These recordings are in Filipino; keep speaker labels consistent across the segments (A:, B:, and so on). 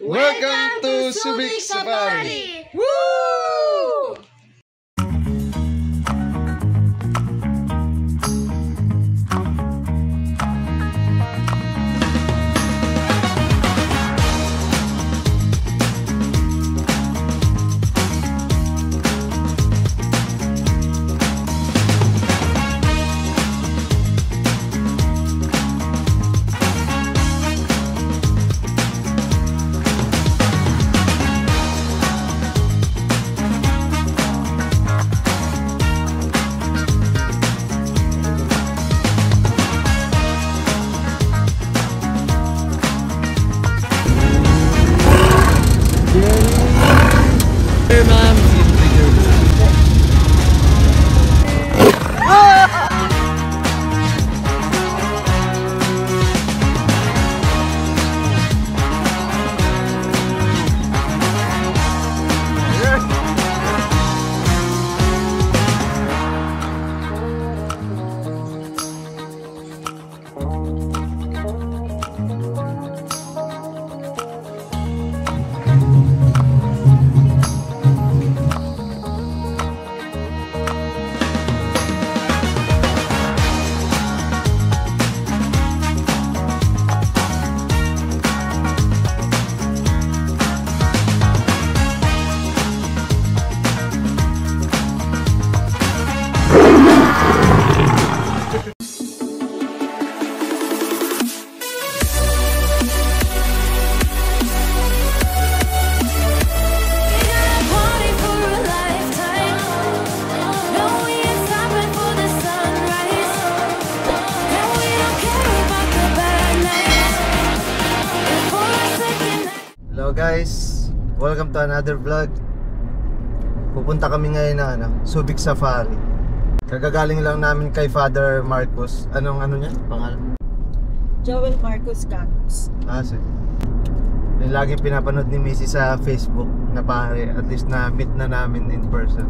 A: Welcome to Subic Safari! Woo!
B: Hello guys, welcome to another vlog. Pupunta kami ngayon na Subic Safari. Kagagaling lang namin kay Father Marcos. Anong niya? Pangalan?
C: Joel Marcos Cactus.
B: Sige. Yung laging pinapanood ni Missy sa Facebook na pare. At least na meet na namin in person.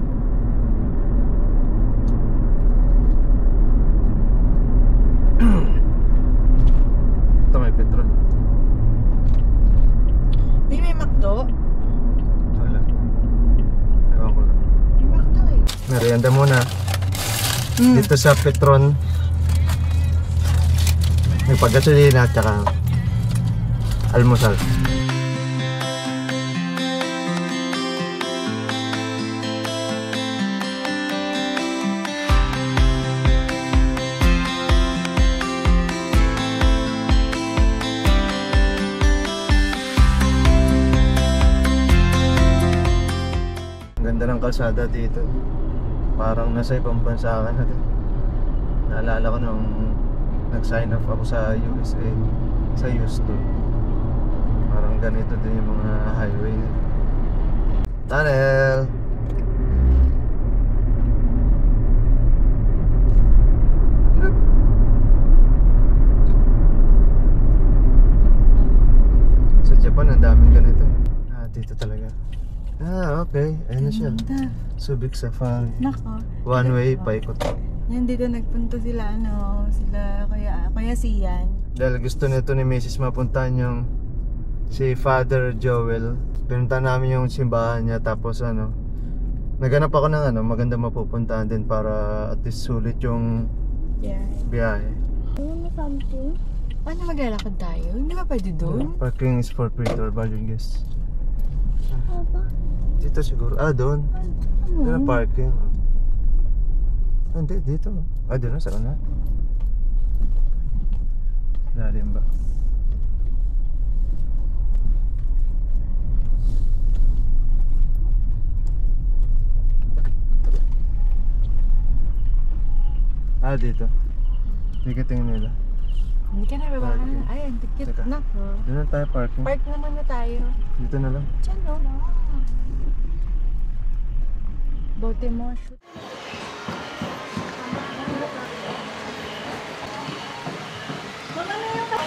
B: Ito may petrol.
C: May McDo?
B: Wala. Ewan ko lang.
C: May McDo eh.
B: Merienda muna. Dito sa Petron. May paggasolina at saka almusal. Ganda ng kalsada dito. Parang nasa ibang bansa ka na din. Naalala ko nung nag-sign up ako sa USA, sa Houston. Parang ganito din yung mga highway. Tunnel! Sa Japan, ang daming ganito. Dito talaga. Okay. Ayun na siya. Subic Safari.
C: Nako.
B: One way, paikot.
C: Yan, dito nagpunta sila, sila Kuya Sian.
B: Dahil gusto nito ni Mrs. mapuntahan yung si Father Joel. Pinunta namin yung simbahan niya, tapos naghanap ako ng maganda mapupuntahan din para at least sulit yung biyahe.
C: Ano something? Paano maglalakad tayo? Hindi ba pwede doon?
B: Parking is for pre-tour valuing guests. Dito siguro. Doon. Doon ang parking. Hindi, dito. Doon na, sa una. Lalim ba? Dito. Tikiting nila.
C: Hindi ka na babaka. Ay, ang tikit. Nako.
B: Doon na tayo parking.
C: Park naman na tayo.
B: Dito na lang.
C: Diyan bote mo. Shoot.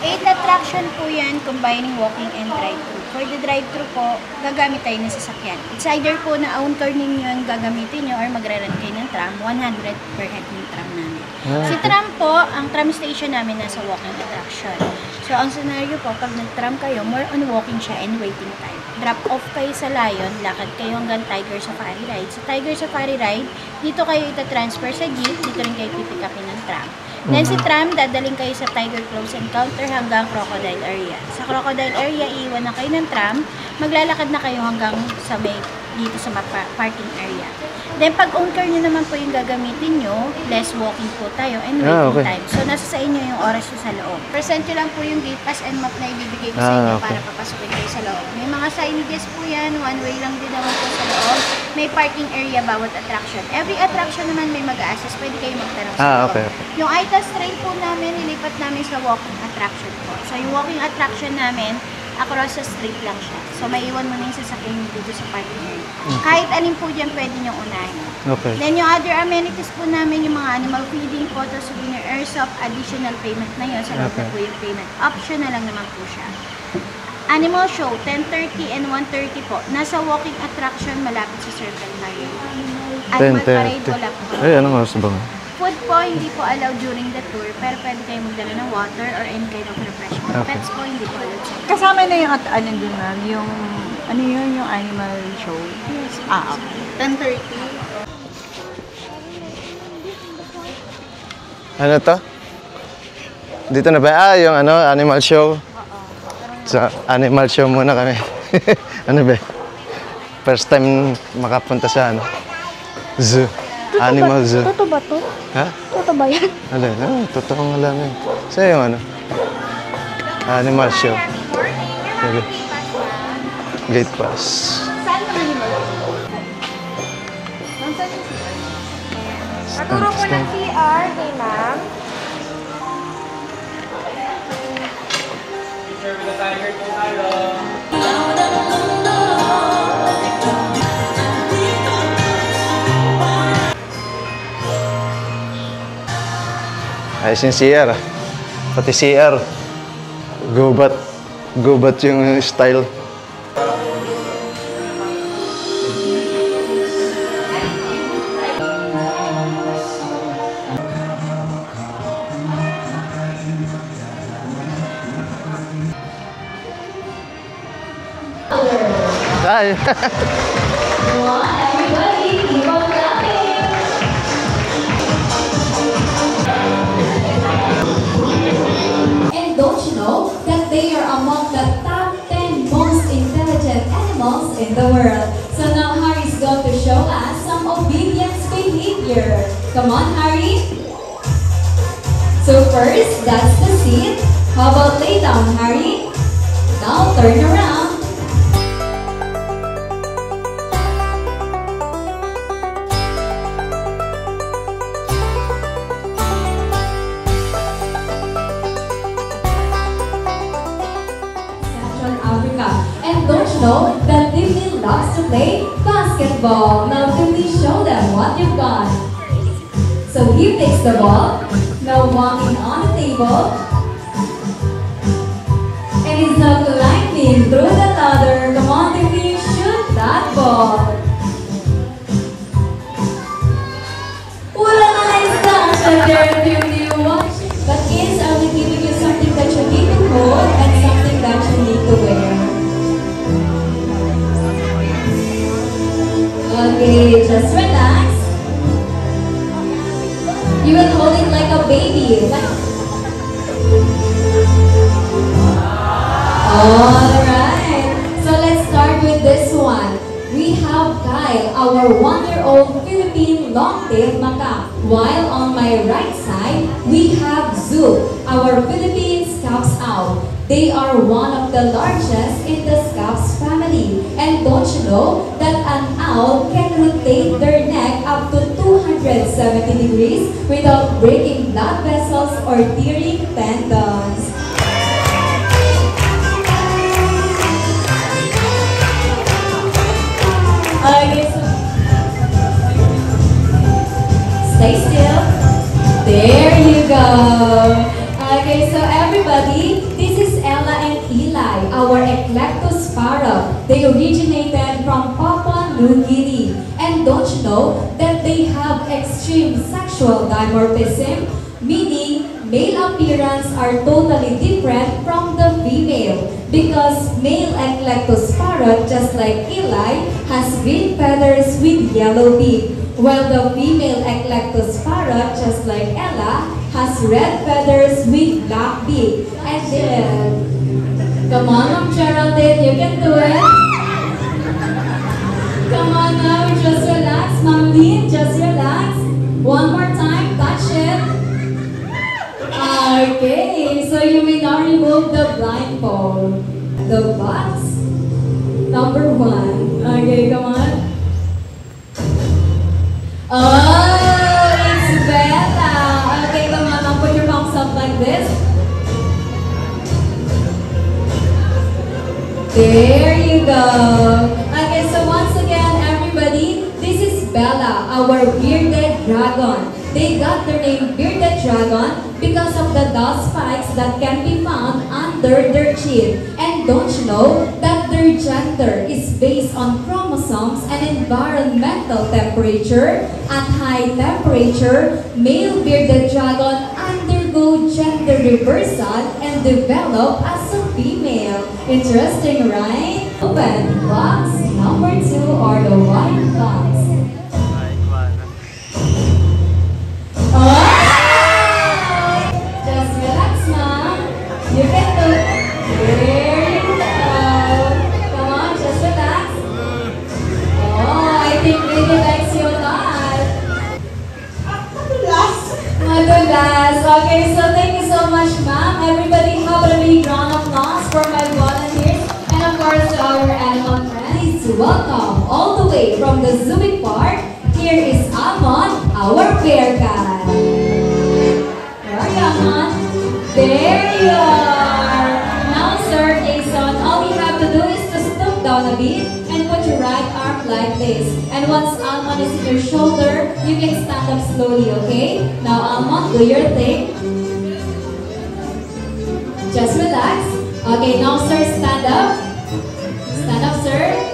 D: 8 attraction po yan, combining walking and drive-thru. For the drive-thru po, gagamit tayo ng sasakyan. It's either po na own car ninyo yung gagamitin nyo or magre-rent kayo ng tram. 100 per head yung tram namin. Si tram po, ang tram station namin nasa walking attraction. So, ang scenario po, pag nag-tram kayo, more on walking siya and waiting time. Drop off kayo sa Lion, lakad kayo hanggang Tiger Safari Ride. Sa Tiger Safari Ride, dito kayo itatransfer sa jeep, dito rin kayo pipick upin ng tram. Then si tram, dadaling kayo sa Tiger Close Encounter hanggang Crocodile Area. Sa Crocodile Area, iiwan na kayo ng tram, maglalakad na kayo hanggang sa may dito sa parking area. Then, pag own car nyo naman po yung gagamitin nyo, less walking po tayo and waiting time. So, nasa sa inyo yung oras nyo sa loob. Present nyo lang po yung gate pass and map na ibibigay ko sa inyo para papasukin kayo sa loob. May mga signages po yan, one way lang din naman po sa loob. May parking area bawat attraction. Every attraction naman may mag-a-assist, pwede kayo magtanong sa loob. Yung ITAS train po namin, nilipat namin sa walking attraction po. So, yung walking attraction namin, across the street lang siya. So, may iwan mo na yung sasakyan dito sa parking area. Kahit alin po dyan, pwede niyong unahin. Then, yung other amenities po namin, yung mga animal feeding, photo, souvenir, airsoft, additional payment na yun. Sa loob na po yung payment. Option na lang naman po siya. Animal show, 10:30 and 1:30 po. Nasa walking attraction, malapit sa Circle Line. Animal parade, wala po.
B: Ay, anong oras ba?
D: Food po, hindi po allowed during the tour, pero pwede kayo magdala ng water or any kind of refreshment. Pets po, hindi po allowed sa
C: Kasama na yung ano dun, ma'am, yung, ano yun, yung animal show?
D: Yes.
C: Okay.
D: 10:30.
B: Ano to? Dito na ba? Yung ano, animal show. Sa animal show muna kami. Ano ba? First time makapunta sa ano? Zoo. Animal zoo.
D: Totoo ba to?
B: Ha?
D: Totoo ba yan?
B: Alin? Totoo nga lang yun. Sa'yo yung ano? Animal show. Sige. Gate pass.
D: Saan ang animal?
C: Paturo ko ng CR kay ma'am.
B: Ayos yung CR. Pati CR. Gubat. Gubat yung style. Ay.
E: And don't you know that they are among the top 10 most intelligent animals in the world? So now Harry's going to show us some obedience behavior. Come on, Harry. So first, that's the seat. How about lay down, Harry? Now turn around. And don't you know that Disney loves to play basketball? Now Disney, show them what you've got. So he takes the ball, now walking on the table, and he's now climbing through the ladder. Come on, Disney, shoot that ball. What a nice dance there, Disney. But kids, I'll be giving you something that you need to hold and something that you need to wear. Okay, just relax. You will hold it like a baby. Alright, so let's start with this one. We have Kyle, our 1-year-old Philippine long-tailed macaque. While on my right side, we have Zoo, our Philippine Scops owl. They are one of the largest in the Scops family. And don't you know that an owl can rotate their neck up to 270 degrees without breaking blood vessels or tearing tendons? Okay, so stay still. There you go. Okay, so everybody, this is Ella and Eli, our Eclectus parrot. They originated from Papua New Guinea. And don't you know that they have extreme sexual dimorphism, meaning male appearance are totally different from the female because male Eclectus parrot, just like Eli, has green feathers with yellow beak, while the female Eclectus parrot, just like Ella, has red feathers with black beak. And then, come on, Ma'am Geraldine, you can do it. Come on now, just relax, Ma'am Lynn, just relax. One more time, touch it. Okay, so you may now remove the blindfold. The box number 1. Okay, come on. Oh, it's Bella. Okay, come on, now put your palms up like this. There you go. Okay, so once again, everybody, this is Bella, our bearded dragon. They got their name bearded dragon because of the dull spikes that can be found under their chin. And don't you know that their gender is based on chromosomes and environmental temperature? At high temperature, male bearded dragon undergo gender reversal and develop as a female. Interesting, right? Open box number 2 or the white box. Oh! Just relax, Mom. You can do it. There you go. Come on, just relax. Oh, I think Lady likes you a lot. Madulas. Okay, so thank you so much, Ma'am. Everybody have a big round of applause for my volunteers. And of course, to our animal friends. Please welcome all the way from the Zooic Park. Here is Amon, our bear cat. Where are you, Amon? There you are. Now, Sir Jason, all you have to do is to stoop down a bit and put your right arm like this. And once Amon is in your shoulder, you can stand up slowly, okay? Now, Amon, do your thing. Just relax. Okay, now, sir, stand up. Stand up, sir.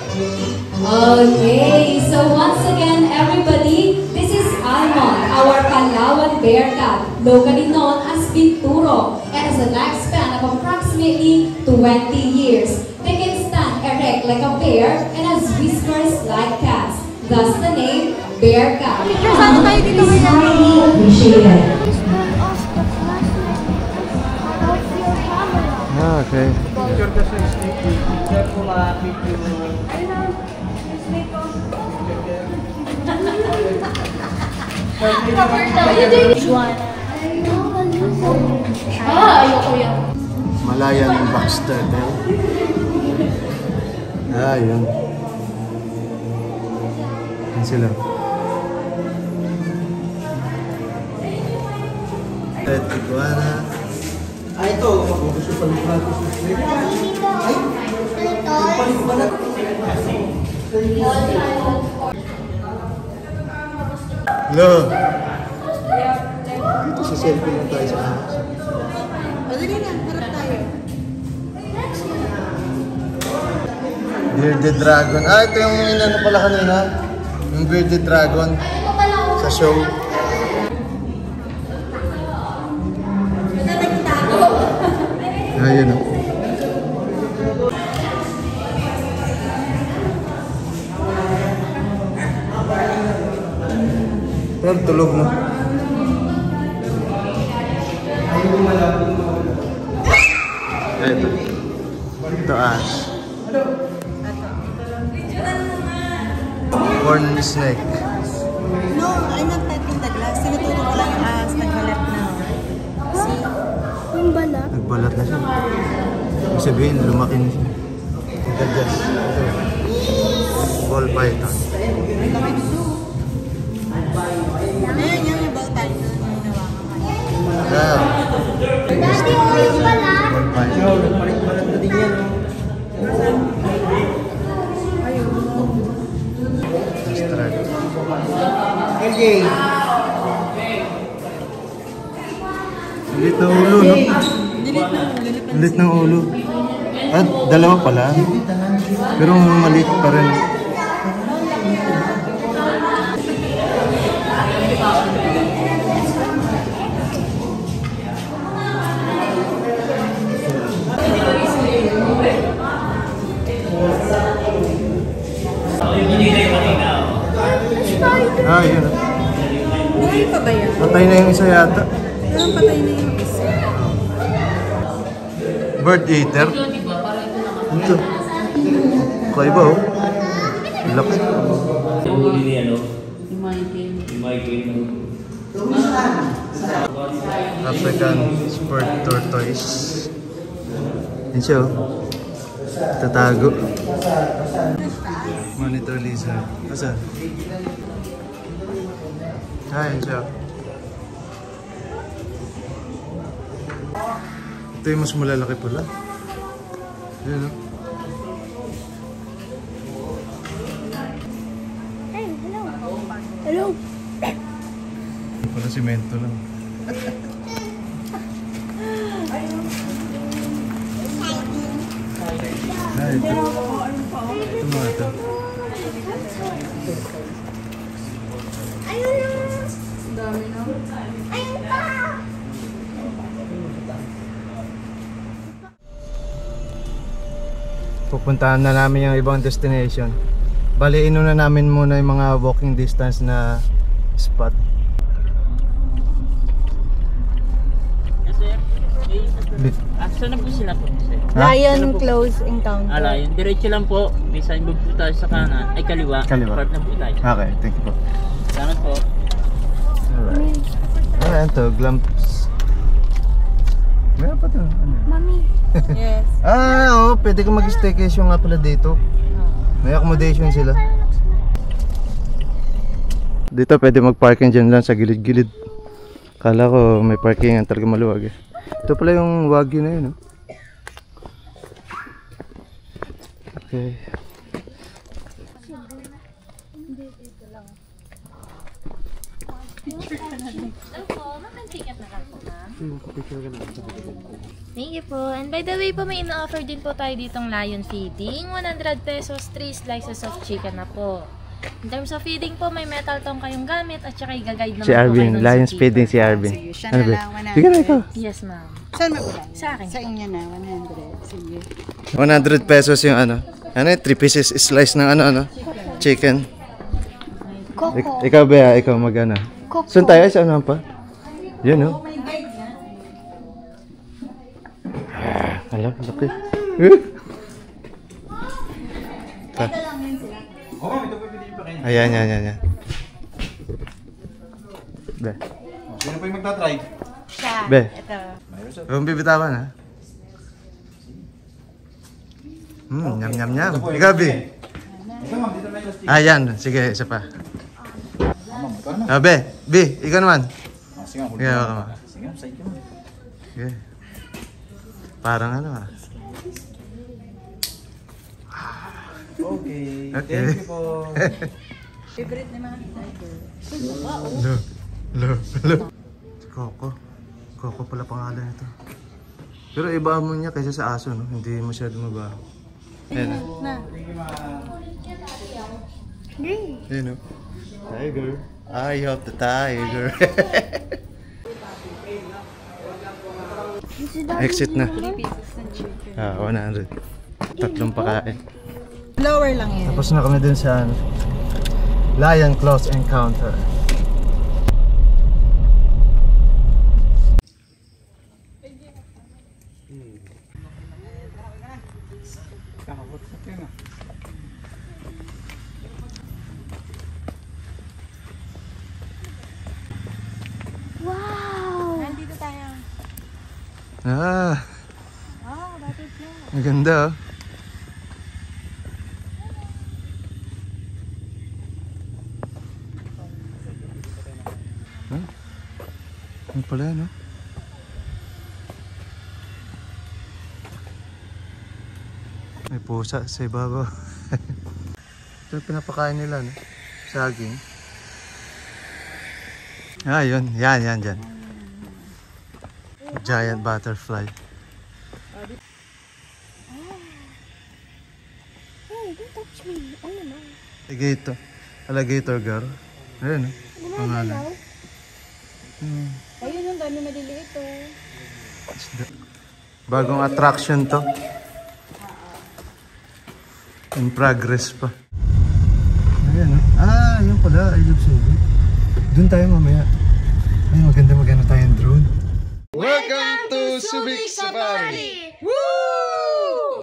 E: Okay, so once again, everybody, this is Almon, our Palawan bear cat, locally known as Pinturo, and has a lifespan of approximately 20 years. They can stand erect like a bear and has whiskers like cats, thus the name bear cat. Is highly appreciated.
B: Okay.
D: Ayoko yan.
B: Malayan box turtle. Yun. Yan sila. Red iguana.
A: Ito. Gusto pa rin natin. Ay! Palit ba na?
B: Hello! Dito sa selfie lang tayo sa amas.
C: Madali na, harap tayo.
B: Bearded dragon. Ito yung inano pala kanina. Yung bearded dragon. Sa show. Ayun o. Pero tulog mo. Ito. Ito Ash. Corn snake.
C: No, I'm not petting the glass. Tinuturo ko lang yung ass. Nagbalat na. See? Yung balat?
B: Nagbalat na siya. Ibig sabihin, lumaki na siya. Ito just. Ito. Ball python.
C: Ayun, yung ball type na hinawakan.
B: Yeah.
C: Dati mo yung balat?
B: Ball python.
A: Palit-palit na din yan. LJ.
B: Lilit na ulo, no? Lilit ng ulo. At dalawa pala. Pero maliit pa rin. Ah, yun.
C: Buhay pa ba yan?
B: Patay na yung isa yata.
C: Parang patay na yung isa.
B: Bird eater. Ito. Kaiba oh. Laki. African sport tortoise. Yan siya oh. Tatago. Monitor lizard. Asan? Yan siya. Ito yung mas malalaki pala. Yan oh.
D: Hello.
B: Pala simento lang. Ay, ito. Ito mga ito. Pupuntahan na namin yung ibang destination. Bali, inuna namin muna yung mga walking distance na spot.
F: Saan na po sila po?
D: Lion close encounter.
F: Lion. Diretso lang po. May signboard po tayo sa kanan. Ay, kaliwa.
B: Kaliwa.
F: Part na po tayo.
B: Okay, thank you po.
F: Salamat po.
B: Alright. Ayan to, Glamps. Meron pa to. Ano?
D: Mami.
C: Yes.
B: Oo, pwede ka mag-staycation nga pala dito. May accommodation sila. Dito pwede mag-parking dyan lang sa gilid-gilid. Kala ko may parkingan talaga maluwag eh. Ito pala yung Wagyu na yun, no? Okay.
G: Thank you po. And by the way po, may ina-offer din po tayo ditong lion feeding. 100 pesos, 3 slices of chicken na po. In terms of feeding po, may metal tong kayong gamit at saka i-guide naman
B: Si
G: po kayo
B: Arvin,
G: nun
B: Lions
G: sa
B: feeding
G: keeper.
B: si Arvin.
C: Sige, siya
B: Ano
C: na
B: ba?
C: lang, 100.
B: Sige na ito.
G: Yes, ma'am.
C: Saan makulay?
G: Sa akin.
C: Sa inyo na, 100. Sige.
B: 100 pesos yung ano. Ano yun? 3 pieces slice ng ano? Chicken.
D: Coco.
B: Ikaw ba? Ikaw mag-ano? Saan tayo? Saan naman pa? Yun, no? Alam, laki. Ayan. Be.
A: Sino pa yung magta-try?
C: Siya.
B: Be.
C: Ito.
B: Huwag bibitawan, ha? Nyam. Ikaw, Be. Ayan, sige, isa pa. Be, ikaw naman.
A: Sige,
B: Sige, ako naman.
A: side ka mo.
B: Sige. Parang ano, ha?
A: Okay.
B: Okay.
A: Thank you po.
C: Favorite ni mga tiger.
B: Lo. Coco pala pangalan nito. Pero iba mo niya kaysa sa aso, no? Hindi masyado mabaho. Ayan,
C: Na.
B: Ayan, no? Tiger. I hope the tiger. Exit na.
C: 3 pieces ng chicken.
B: 100. Tatlong pakain.
C: Lower lang yan.
B: Tapos na kami dun sa Lion Close Encounter.
D: Wow.
C: Nandito tayo.
D: Wow, bakit yan?
B: Maganda, oh. Ano pala, no? May pusa sa ibabaw. Ito yung pinapakain nila, no? Saging. Yun. Yan, dyan. Giant butterfly.
D: Hey, don't touch me. Ano na?
B: Alligator girl. Ayun, no? Pangalan.
C: Ayun, ang dami maliliit oh.
B: Bagong attraction to. In progress pa. Ayan, no? Ah, yun pala. I love Subic. Doon tayo mamaya. Ay, maganda maganda tayong drone. Welcome to Subic Safari! Woo!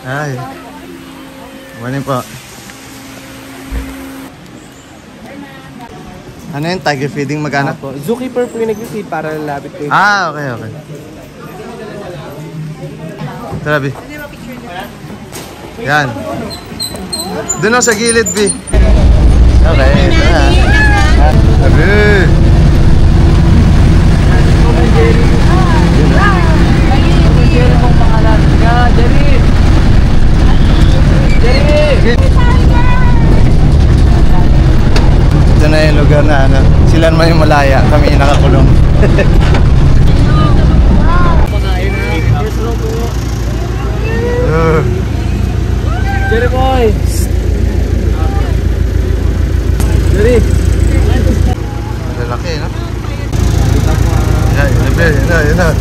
B: Ay, morning po. Ano yun? Tiger feeding magkano?
A: Zookeeper po yung nag-feed para lalapit ko.
B: Ah, okay, okay. Tara, B. Yan. Doon ako sa gilid, B. Okay, ito na. Sabi. Ito na yung lugar na ano, sila naman yung malaya, kami yung nakakulong.
A: Jerry boy! Jerry!
B: Malalaki, no? Yan, yun na, yun na.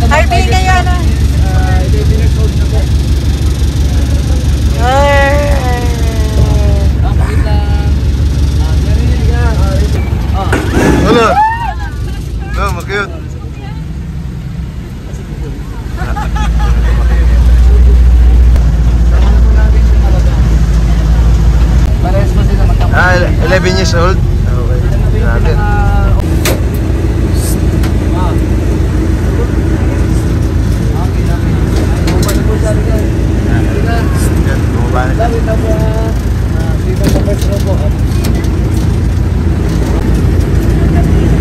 C: Harvey, kayo na.
B: Wala! No, makiyot. Ah, 11 years old. Okay. Natin. Yan, bumaba na siya.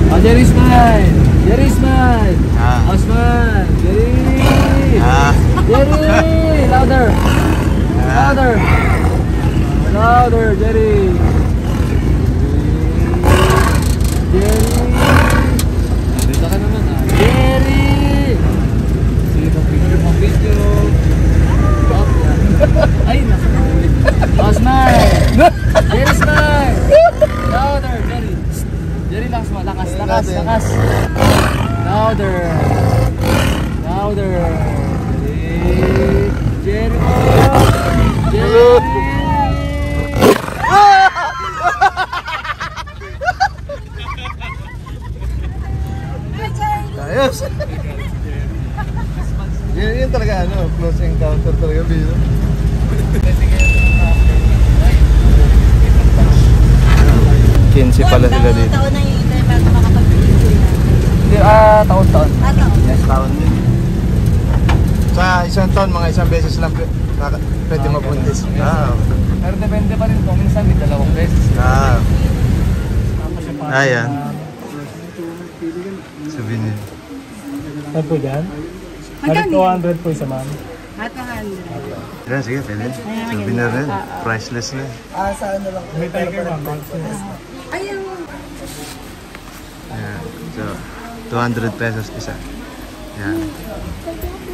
A: Oh, Jerry smile! Jerry smile!
B: Ah.
A: Oh, smile! Jerry!
B: Ah.
A: Jerry! Louder! Louder! Louder, Jerry! Jerry! Dito ka naman ah. Jerry! Sige mo video. Stop yan. Ay, nasa. Oh, smile! Jerry smile! Louder, Jerry! Jerry, lakas mo. Lakas. Louder! Louder! Jerry! Jerry!
B: Ayos! Yun talaga ano, close encounter talaga biro. Kinsi pala sila dito.
C: Taon na yung intern bago makapag-video
A: Taon-taon.
C: taon.
B: Yes, taon din. Sa isang taon, mga isang beses lang pwede mabuntis. Ah,
A: Pero depende pa rin kung minsan may 2 beses.
B: ah. Ayan. Sabihin niyo.
A: Saan po dyan?
C: Magkano?
A: 200 po isa, ma'am.
C: At 100.
B: Yan, sige, pwede. Souvenir rin. Priceless na.
C: Sa ano lang.
A: May tiger, ma'am.
C: Ayun.
B: Ayan. So, 200 pesos isa. Yan.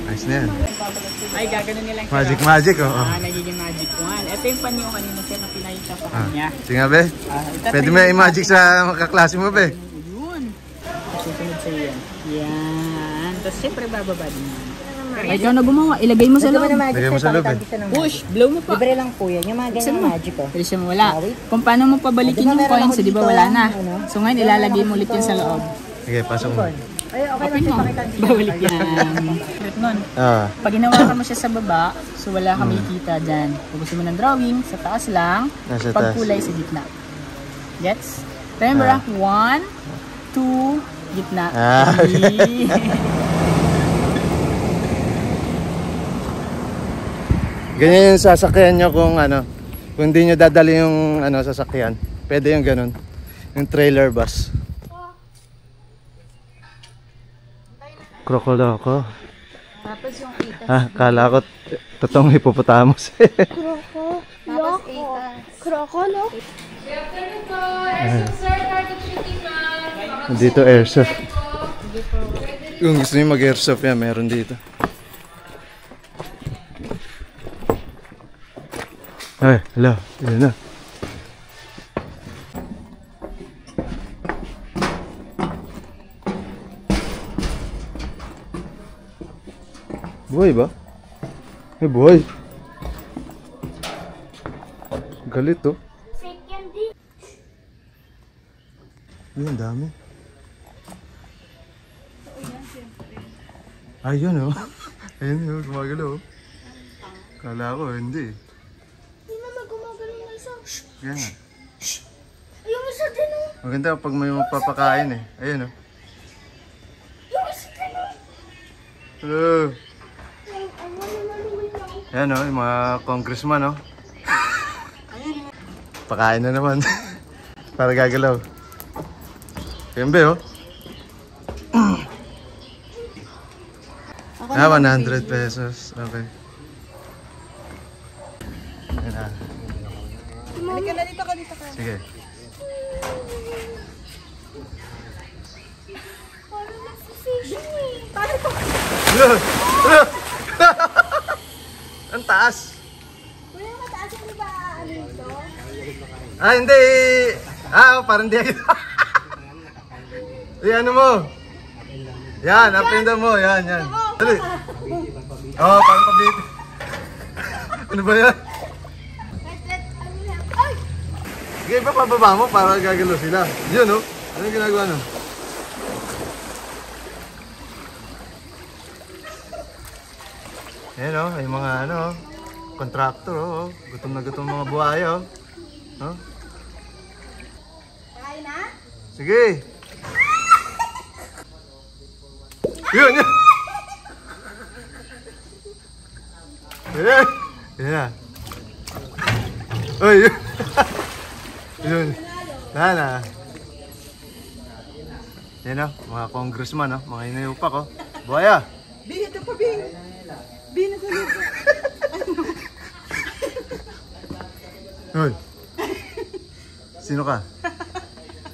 B: Nice na yan.
H: Ay, gaganon nilang
B: Magic, oh.
H: nagiging magic one. Ito yung panyo kanina siya na pinahita sa kanya.
B: Sige nga, be. Pwede mo i-magic sa kaklase mo, be.
H: Yun. Susunod sa yan. Yan. Tapos siyempre bababa din yan. Ay, ikaw na gumawa. Ilagay mo sa loob.
B: Lagay mo sa loob, eh.
H: Push. Blow mo pa.
C: Libre lang po yan. Yung mga ganyan magic ko.
H: Pwede siya mawala. Kung paano mo pabalikin yung coins, di ba wala na? So ngayon ilalagay mo ulit yun sa loob.
B: Sige, pasok mo.
C: Ay, okay lang
H: Open mo.
C: siya pakita.
H: Bawalik yan. Cute nun.
B: Ah.
H: Pag ginawakan mo siya sa baba, so wala kang makikita dyan. Kung gusto mo ng drawing, sa taas lang.
B: Nasa
H: Pag
B: taas.
H: kulay sa gitna. Gets? Remember, 1, 2, gitna.
B: Ah.
H: 3.
B: Ganyan yung sasakyan nyo kung ano, kung hindi nyo dadali yung ano, sasakyan. Pwede yung ganun. Yung trailer bus. Krokodoko.
D: Tapos yung 8.
B: Ah, kala ko totoong hippopotamus.
D: Tapos 8.
G: Krokolo. Good afternoon po. Airsoft sir, target shooting ma'am.
B: Dito airsoft. Kung gusto nyo mag-airsoft yan, meron dito. Ay, hala, yun na. Buhay ba? Eh, buhay. Galit oh. Ay, ang dami. Ayun oh. Ayun oh, gumagalaw oh. Kala ko, hindi.
G: Hindi naman gumagano na isa.
B: Yan nga.
G: Yung isa din oh.
B: Maganda pag may mapapakain eh. Ayun oh.
G: Yung isa din oh.
B: Hello. Yan oh, yung mga congressman oh. Pakain na naman. Para gagalaw. Yan ba oh. Ah, 100 pesos. Okay. Ayan na.
C: Halika na dito ka, dito ka.
B: Sige.
G: Parang nasa-station eh.
B: Ang taas.
G: Kuya, mataas yung ba ano ito?
B: Ah, hindi. Ah, parang di. Yan mo. Yan, apinda mo. Yan, yan. Dali. Oh, parang pabit. Ano ba yan?
G: Ay!
B: Sige pa pababa mo para gagalo sila. Yun, oh. Ano yung ginagawa no? Ayan, oh. May mga ano, oh. Contractor, oh. Gutom na gutom mga buhaya, oh. Oh.
G: Kain na?
B: Sige. Yun, yun. Ayan. Ayan. Uy, yun. Yun. Nana. Yan o, mga congressman o, mga inayupak o. Buhaya.
C: Bing, ito pa, Bing. Bing, ito dito.
B: Uy. Sino ka?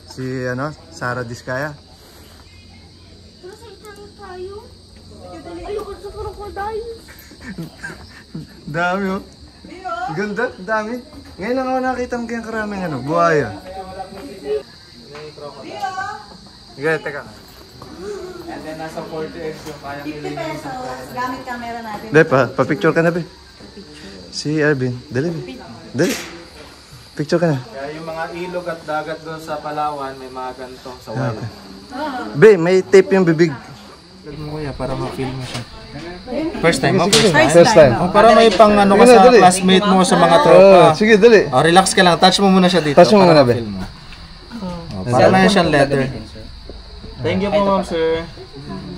B: Si ano, Sara Diskaya?
G: Nasa itanong tayo? Ayoko sa crocodile.
B: Dami o. Ganda, dami. Ngayon lang ako nakita mo kayang karaming ano, buhaya. Sige, teka.
A: And then nasa 40x yung kaya
C: 50 pesos. Gamit camera natin.
B: Dali, pa-picture ka na, be. Si Arvin. Dali, be. Dali. Picture ka na.
A: Kaya yung mga ilog at dagat doon sa Palawan, may mga ganito sa wild.
B: Be, may tape yung bibig.
A: Lag mo kuya para ma-feel mo siya. First time mo?
B: First time.
A: Oh, para may pang ano ka
B: Sige na,
A: sa
B: dali.
A: classmate mo sa mga
B: Oh,
A: tropa.
B: sige, dali.
A: Oh, relax ka lang. Touch mo muna siya dito.
B: Touch mo
A: para
B: muna, be.
A: ma-feel mo. Oh, para na siyang leather. Thank you po, ma'am, sir.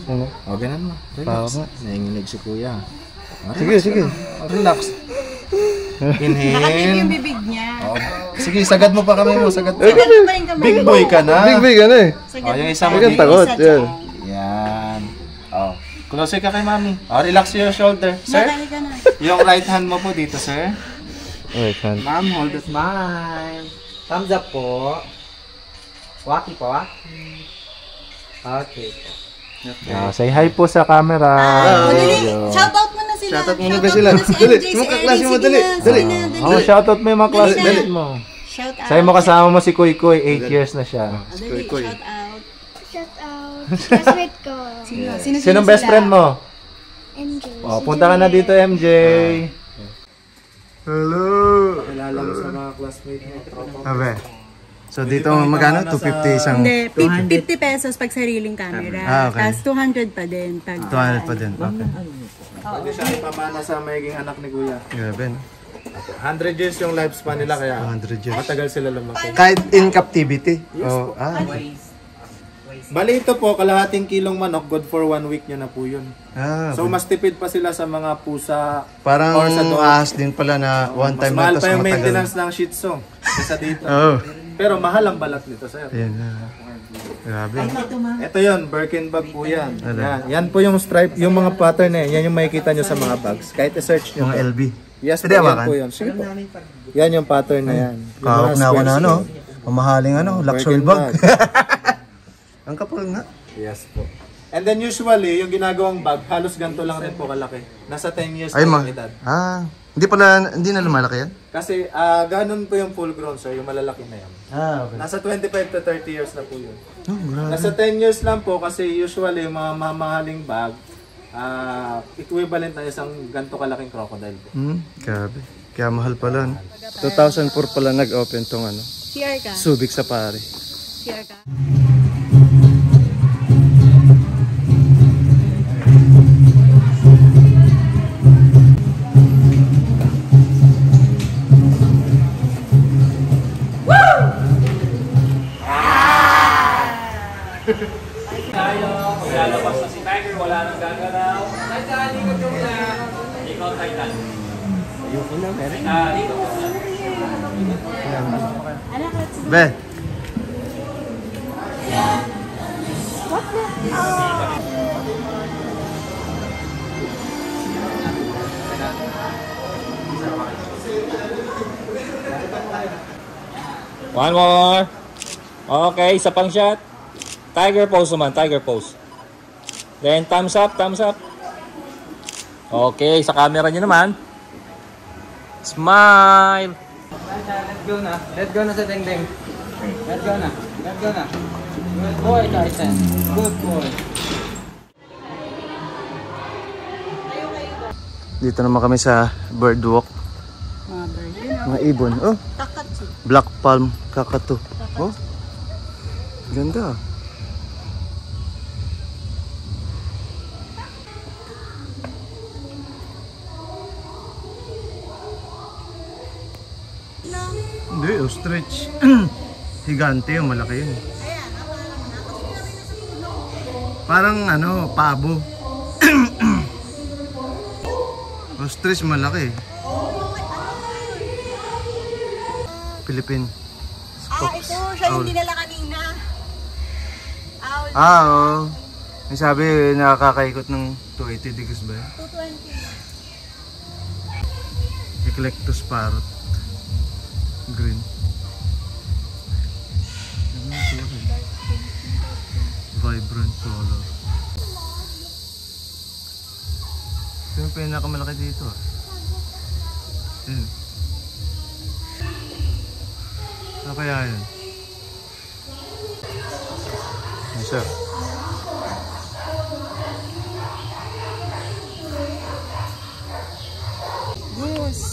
B: Ano?
A: O, ganun mo. Relax. Nanginginig si kuya. Oh,
B: Sige, sige.
A: relax.
C: Nakatig
A: Inhale.
C: yung bibig niya.
A: Oh, sige, sagad mo pa kami mo. Sagad mo.
C: Sagad pa yung kamay.
A: Big boy ka na.
B: Big, big, ano eh.
A: Oh, yung isa mo
B: Huwag kang
A: dito.
B: takot. Yan.
A: Yan. Oh. Closer ka kay mami. Oh, relax your shoulder. Sir,
C: Nakali ka na.
A: yung right hand mo po dito, sir.
B: Wait, hand.
A: Ma'am, hold the smile.
I: Thumbs up po. Waki po, waki. Okay.
A: say hi po sa camera.
C: Dali, shoutout mo na sila.
B: Shoutout mo na ba sila? Dali, yung kaklase mo, dali. Dali.
A: Oh, shoutout mo yung mga classmates mo.
C: Shout out.
A: Sa'yo mo kasama mo si Kuy Kuy, 8 years na siya.
C: Dali,
B: Koy.
C: shout out.
G: Shout out. Classmate ko.
C: Sino
A: Sinong best friend mo?
G: MJ.
A: Oh, punta ka na dito, MJ.
B: Hello.
A: Kilala mo sa mga classmates mo.
B: Abe. So dito magkano? 250 isang...
C: Hindi, 50 pesos pag sariling camera.
B: Okay.
C: Tapos 200 pa din. Pag,
B: 200 pa din. Okay.
J: Pwede siya ipamana sa magiging anak ni Kuya.
B: Grabe, no?
J: 100 years yung lifespan nila kaya
B: 100 years.
J: matagal sila lumaki.
B: Kahit in captivity?
J: Yes po. Bali ito po, kalahating kilong manok, good for 1 week nyo na po yun.
B: Ah,
J: So mas tipid pa sila sa mga pusa
B: parang
J: or sa dog.
B: ahas din pala na one
J: Mas
B: time
J: mahal
B: lang,
J: pa
B: tas
J: yung
B: matagal.
J: maintenance ng Shih Tzu kaysa dito.
B: Oo.
J: Pero mahal ang balat nito, sir.
B: Ayan na. Grabe.
J: Ito yun, Birkenbag po yan.
B: Ano?
J: Yan po yung stripe, yung mga pattern na yan. Yan yung makikita nyo sa mga bags. Kahit i-search nyo.
B: Mga LB.
J: Yes po,
B: Pwede
J: yan
B: hawakan?
J: po yun. Sige po. Yan yung pattern na yan. Yung
B: Kahawak
J: mga
B: na ako
J: square
B: na ano.
J: seal.
B: Mamahaling ano, luxury bag. Ang kapal nga.
J: Yes po. And then usually, yung ginagawang bag, halos ganito lang rin po kalaki. Nasa 10 years
B: Ay,
J: na yung edad.
B: hindi na lumalaki yan?
J: Kasi ganun po yung full grown, sir. Yung malalaki na yan.
B: Okay.
J: Nasa 25 to 30 years na po yun.
B: Oh, grabe.
J: Nasa 10 years lang po kasi usually yung mga mamahaling bag, equivalent na isang ganito kalaking crocodile.
B: Grabe. Kaya mahal pala. No? 2004 pala nag-open tong ano.
C: CR ka?
B: Subic Safari.
C: CR ka?
F: Lalabas na si Tiger, wala nang gagalaw. Ikot yung na. Ikot, Titan.
B: Ayoko na, meron.
F: Ikot.
B: Be.
F: One more. Okay, isa pang shot. Tiger pose naman, tiger pose. Then thumbs up, thumbs up. Okay, sa camera niyo naman. Smile.
I: Let go na. Let go na sa dingding. Let go na. Let go na. Good boy, Titan. Good boy.
B: Dito naman kami sa birdwalk. Mga ibon. Oh,
C: Kakatsu.
B: black palm kakatu. Oh, ganda. Hindi, ostrich. Higante yung malaki yun. Parang ano, pabo. Ostrich malaki. Philippine.
C: Ito siya yung dinala kanina.
B: Oo. May sabi nakakaikot ng 280 degrees ba yun? 220. Eclectus parrot. Green. Vibrant color. Ito yung pinakamalaki dito. Yan. Ano kaya yun? Isa.
C: Goose.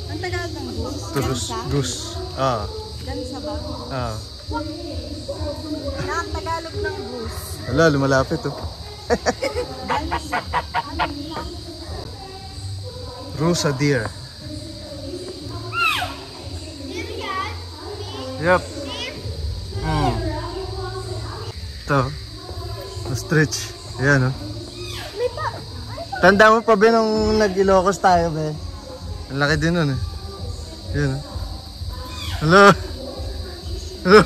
C: Ang tagal ng goose?
B: Goose. Ah.
C: Gansa ba?
B: Ah.
C: Ang Tagalog ng goose.
B: Wala, lumalapit oh. Rusa deer. Yup. Ito. Ostrich. Ayan oh. Tanda mo pa ba nung nag-Ilocos tayo ba? Ang laki din nun eh. Ayan oh. Hello. Hello.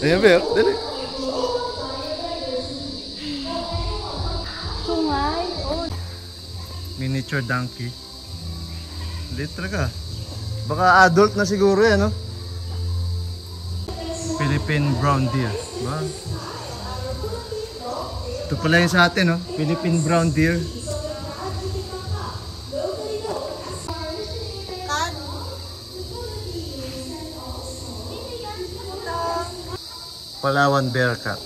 B: Ayan ba yun? Dali.
D: Tungay. Oh.
B: Miniature donkey. Litra ka. Baka adult na siguro yan, no? Philippine brown deer. Ba? Ito pala yung sa atin, no? Philippine brown deer. Palawan bear cat.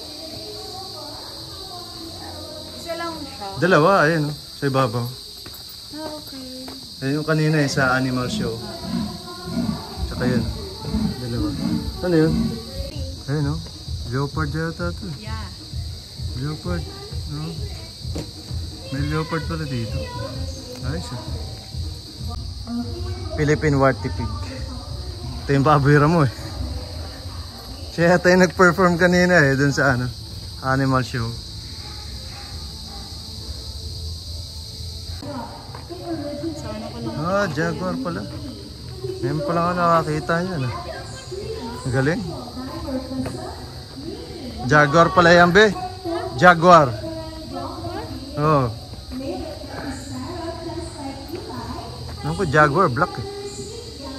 C: Isa lang siya.
B: Dalawa, ayun, no? Sa ibabaw.
C: Oo.
B: Ayun yung kanina sa animal show. Tsaka yun. Dalawa. Ano yun? Ayun no? Leopard yata ito.
C: Yeah.
B: Leopard. No? May leopard pala dito. Ayos ah. Philippine Warty Pig. Ito yung paboyra mo eh. Siya yata yung nag-perform kanina eh. Dun sa ano, animal show. Ah, jaguar pala. Ngayon pala nga nakakita niya na. Galing. Jaguar pala yan be. Jaguar. Oh. Ano ko jaguar black eh.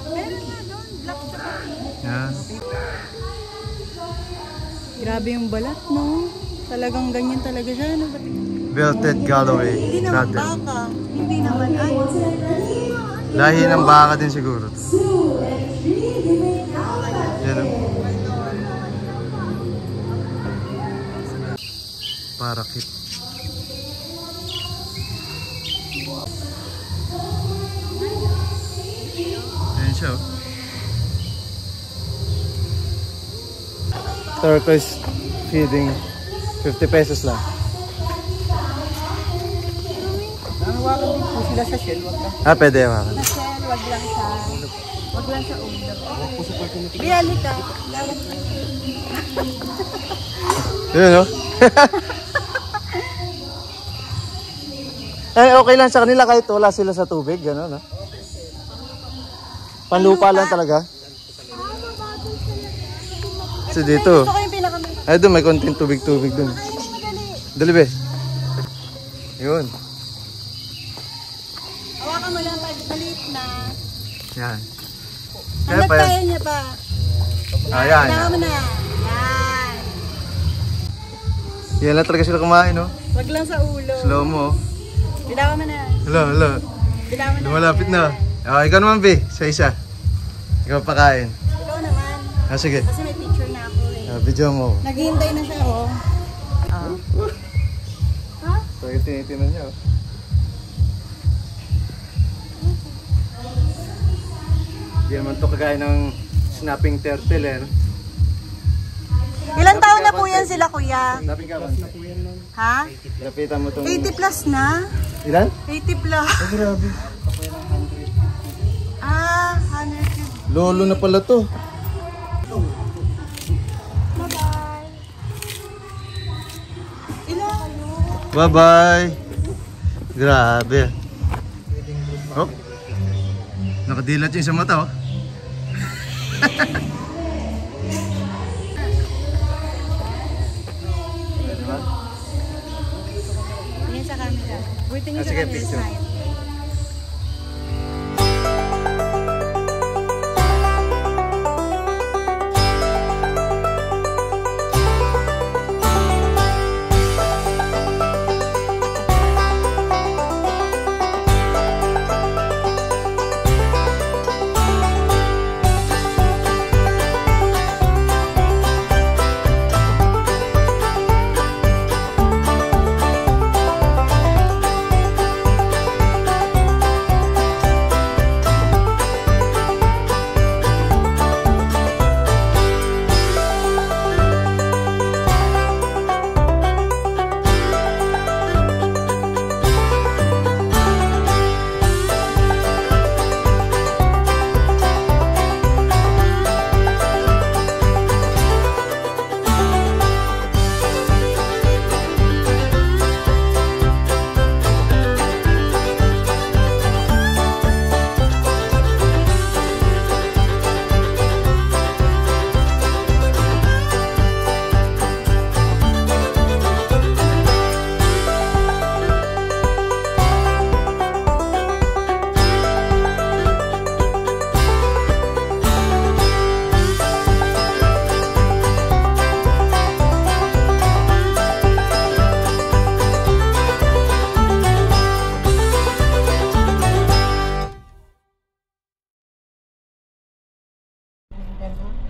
C: Meron nga doon, black siya.
B: Yan.
C: Grabe yung balat, no? Talagang ganyan talaga siya, no?
B: Belted Galloway.
C: Hindi naman
B: Cattle.
C: baka. Hindi naman, ay.
B: Lahi ng baka din siguro. Yan o. Parakit. Yan siya o. Turquoise feeding. 50 pesos lang.
C: Nahawakan din po sila sa shell, wag lang.
B: Ah, pwede hawakan.
C: Sa shell, wag lang sa ulo. Biyali ka.
B: Yun o. Eh, okay lang sa kanila kahit wala sila sa tubig, gano'n, no? Panlupa lang talaga. So dito.
C: Ito yung pinaka-maliit.
B: Ay, doon may konting tubig-tubig doon. Dali, be. Yun.
C: Hawakan mo lang pag maliit na.
B: Yan.
C: Hanggat
B: pa yan.
C: kaya niya pa.
B: Ayan.
C: Kailangan mo na. Yan.
B: Yan lang talaga sila kumain, no?
C: Wag lang sa ulo.
B: Slow mo.
C: Bitawan mo na.
B: Hala.
C: Bitawan mo na.
B: Lumalapit na. Ah, ikaw naman, be. Sa isa. Ikaw pakain.
C: Ikaw naman.
B: Ah, sige.
C: Kasi may picture na ako eh.
B: Ah, video mo.
C: Naghihintay na siya, oh. Ha?
B: So, yung tinitinan niya, oh. Hindi naman ito kagaya ng snapping turtle, eh.
C: Ilan taon na po yan sila, kuya?
B: Snapping ka, man.
C: Ha?
B: Lapitan mo itong...
C: 80 plus na?
B: Ilan?
C: 80 plus.
B: Oh, grabe.
C: Ah, 100.
B: Lolo na pala to.
C: Bye-bye. Ilan?
B: Bye-bye. Grabe. Oh. Nakadilat yung sa mata, oh.
C: Tingin sa camera. Uy, tingin sa
B: Sige,
C: camera.
B: picture.
C: Smile.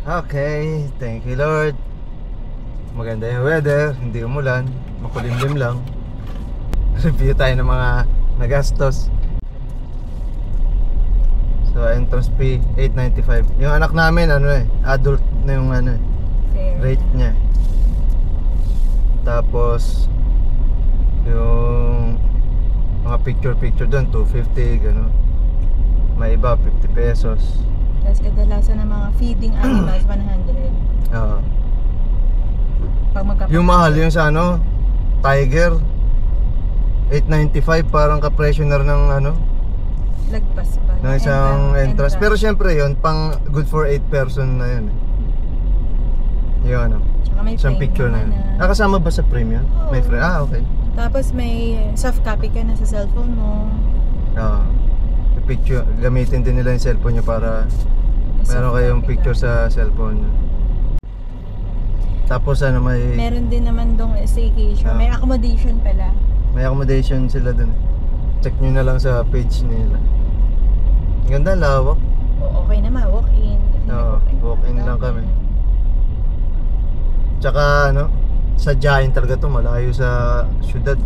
B: Okay, thank you Lord. Maganda yung weather, hindi umulan, makulimlim lang. Review tayo ng mga nagastos. So entrance fee, 895. Yung anak namin, adult na yung
C: Fair.
B: rate niya. Tapos, yung mga picture doon, 250, gano'n. May iba, 50 pesos.
C: Tapos kadalasan ng mga feeding animals, 100.
B: Oo.
C: Pag magkapatid.
B: Yung mahal, yung sa tiger, 895, parang ka-presyo na rin ng
C: Lagpas pa.
B: ng isang entrance. Pero syempre yun, pang good for 8 person na yun. Yung
C: Tsaka may
B: isang
C: frame
B: picture na yun.
C: naman
B: Nakasama ba sa premium?
C: Oo.
B: May frame? Okay.
C: Tapos may soft copy ka na sa cellphone mo.
B: Oo. Yung picture, gamitin din nila yung cellphone nyo para meron kayong picture sa cellphone nyo. Tapos may
C: Meron din naman dong staycation. May accommodation pala.
B: may accommodation sila dun. Check nyo na lang sa page nila. Ganda, lawak.
C: Okay naman, walk-in.
B: Oo, walk-in lang kami. Tsaka sadyain talaga to, malayo sa syudad.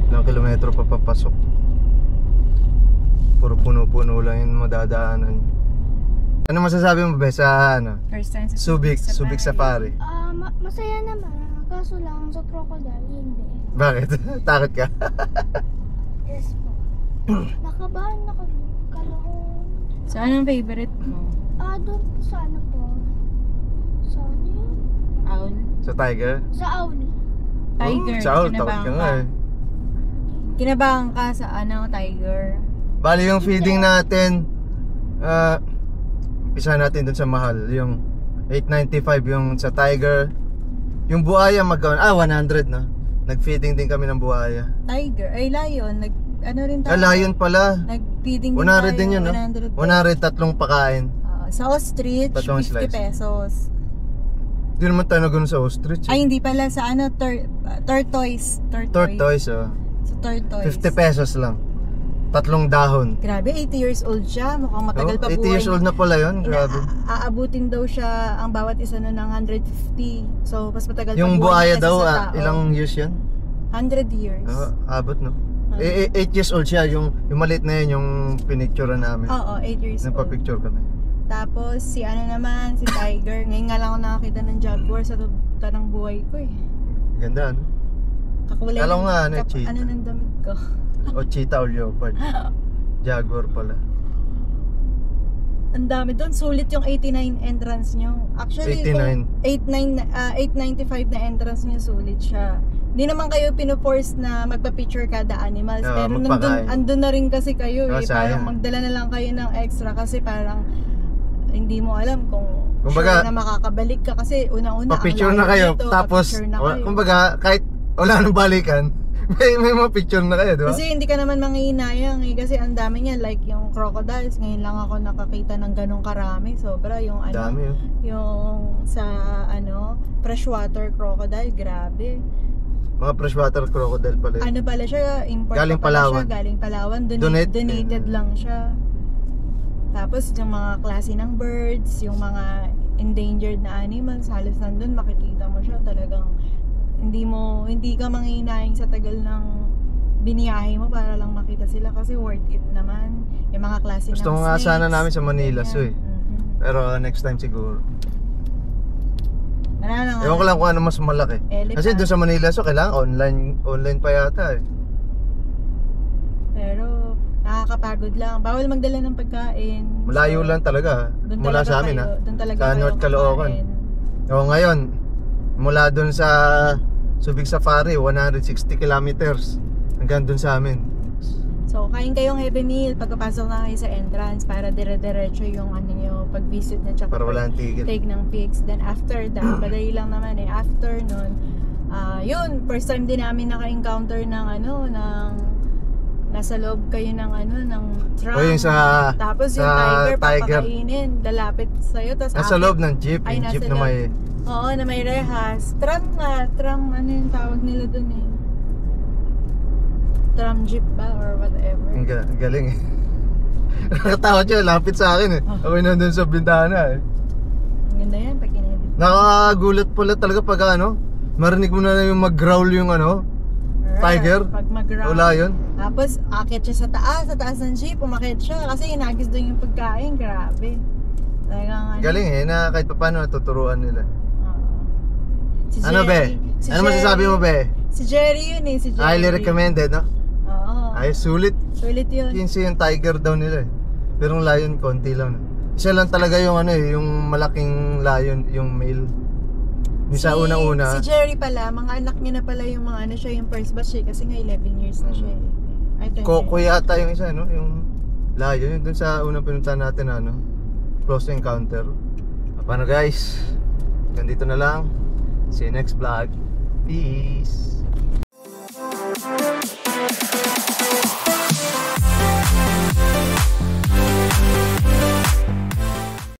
B: Ilang kilometro pa papasok. Puro puno-puno lang yung madadaanan. Ano masasabi mo ba sa
C: First time sa
B: Subic Safari?
D: Masaya naman. Kaso lang sa crocodile, hindi.
B: Bakit? Takot ka?
D: Yes po. Nakabahan, nakakalahon.
C: So, anong favorite mo?
D: Doon po sa ano po. Sa ano yun?
C: Owl?
B: Sa tiger?
D: Sa owl.
C: Tiger.
B: Sa owl, takot
C: kinabahan
B: ka nga
C: Kinabahan ka sa tiger?
B: Bali yung feeding natin, umpisa natin dun sa mahal. Yung 895 yung sa tiger. Yung buhaya 100 na. Nag-feeding din kami ng buhaya.
C: Tiger? Ay, lion. Rin tayo?
B: Lion pala.
C: Nag-feeding din
B: 100
C: tayo.
B: din yun,
C: 100
B: 100 tatlong pakain.
C: sa ostrich,
B: Tatlong
C: 50
B: slice.
C: pesos.
B: Hindi naman tayo nag sa ostrich.
C: Ay, hindi pala. Sa tortoise.
B: Tortoise,
C: Sa tortoise.
B: 50 pesos lang. Tatlong dahon.
C: Grabe, 80 years old siya. Mukhang matagal pa
B: 80
C: buhay.
B: years old na pala yun. Grabe.
C: Aabutin daw siya ang bawat isa nun ng 150. So, mas matagal
B: Yung
C: pa buhay
B: buhaya
C: kaysa
B: daw,
C: sa tao.
B: ilang years yan?
C: 100 years.
B: Abot, no? 8 years old siya. Yung maliit na yun, yung pinicture namin.
C: Oo, 8 years old.
B: Nagpa-picture kami.
C: Tapos, si Tiger. Ngayon nga lang ako nakakita ng jaguar sa tanang buhay ko eh.
B: Ganda, ano?
C: Kakulay.
B: Alam nga, cheetah.
C: Ano ng damit ko?
B: O cheetah or leopard. Jaguar pala.
C: Ang dami doon. Sulit yung 89 entrance nyo. Actually,
B: 89.
C: 895 na entrance nyo, sulit siya. Hindi naman kayo pinoforce na magpa-picture kada animals. Pero andun na rin kasi kayo eh. Parang magdala na lang kayo ng extra kasi parang hindi mo alam kung
B: kumbaga,
C: sure na makakabalik ka kasi unang-una
B: pa-picture na kayo. Tapos, kumbaga, kahit wala nang balikan, may mga picture na kayo, di ba?
C: Kasi hindi ka naman manghihinayang eh. Kasi ang dami niya, like yung crocodiles. Ngayon lang ako nakakita ng ganong karami. Sobra yung
B: dami,
C: yung sa freshwater crocodile, grabe.
B: Mga freshwater crocodile pala.
C: Ano pala siya, import
B: galing
C: Palawan. Galing Palawan. Donated lang siya. Tapos yung mga klase ng birds, yung mga endangered na animals, halos nandun makikita mo siya talagang hindi ka manghihinayang sa tagal ng biniyahe mo para lang makita sila kasi worth it naman. Yung mga klase ng snakes.
B: Gusto ko nga sana namin sa Manila, pero next time siguro. Ewan ko lang kung ano mas malaki. Kasi doon sa Manila, kailangan online pa yata eh.
C: Pero nakakapagod lang. Bawal magdala ng pagkain.
B: Malayo lang talaga. Mula sa amin sa North Caloocan. Ngayon, mula doon sa Subic Safari, 160 kilometers hanggang doon sa amin.
C: So, kain kayong heavy meal pagkapasok na kayo sa entrance para dire-diretso yung nyo, pag-visit na tsaka
B: para wala ang tigil.
C: Take ng pics. Then after that, madali lang naman eh. After nun, yun, first time din namin naka-encounter ng nasa loob kayo ng ng tram.
B: Yung
C: tapos yung tiger papakainin, lalapit sa'yo.
B: Nasa loob ng jeep, yung jeep na may...
C: Oo, na may rehas. Tram, ano yung tawag nila dun eh. Tram jeep ba or whatever.
B: Ang galing eh. Nakatawa siya, lapit sa akin eh. Ako nandun sa bintana eh.
C: Ang ganda yan, pag kinedit.
B: Nakakagulat pala talaga pag marinig mo na yung mag-growl yung tiger.
C: Pag mag-growl.
B: Wala yun.
C: Tapos, akit siya sa taas ng jeep, umakit siya kasi inagis doon yung pagkain, grabe. Talagang
B: Galing na kahit paano natuturuan nila.
C: Si
B: Ano be?
C: Si
B: Ano masasabi mo be?
C: Si Jerry yun si Jerry.
B: Highly recommended, no?
C: Oo.
B: Ay, sulit.
C: Sulit yun.
B: 15 yung tiger daw nila eh. Pero yung lion, konti lang. Isa lang talaga yung yung malaking lion, yung male. Yung sa unang-una.
C: Si Jerry pala, mga anak niya na pala yung mga siya, yung first batch kasi nga 11 years na siya
B: Coco yata yung isa, no? Yung lion, yung dun sa unang pinuntahan natin, close encounter. Paano guys? Ganito na lang. See you next vlog. Peace!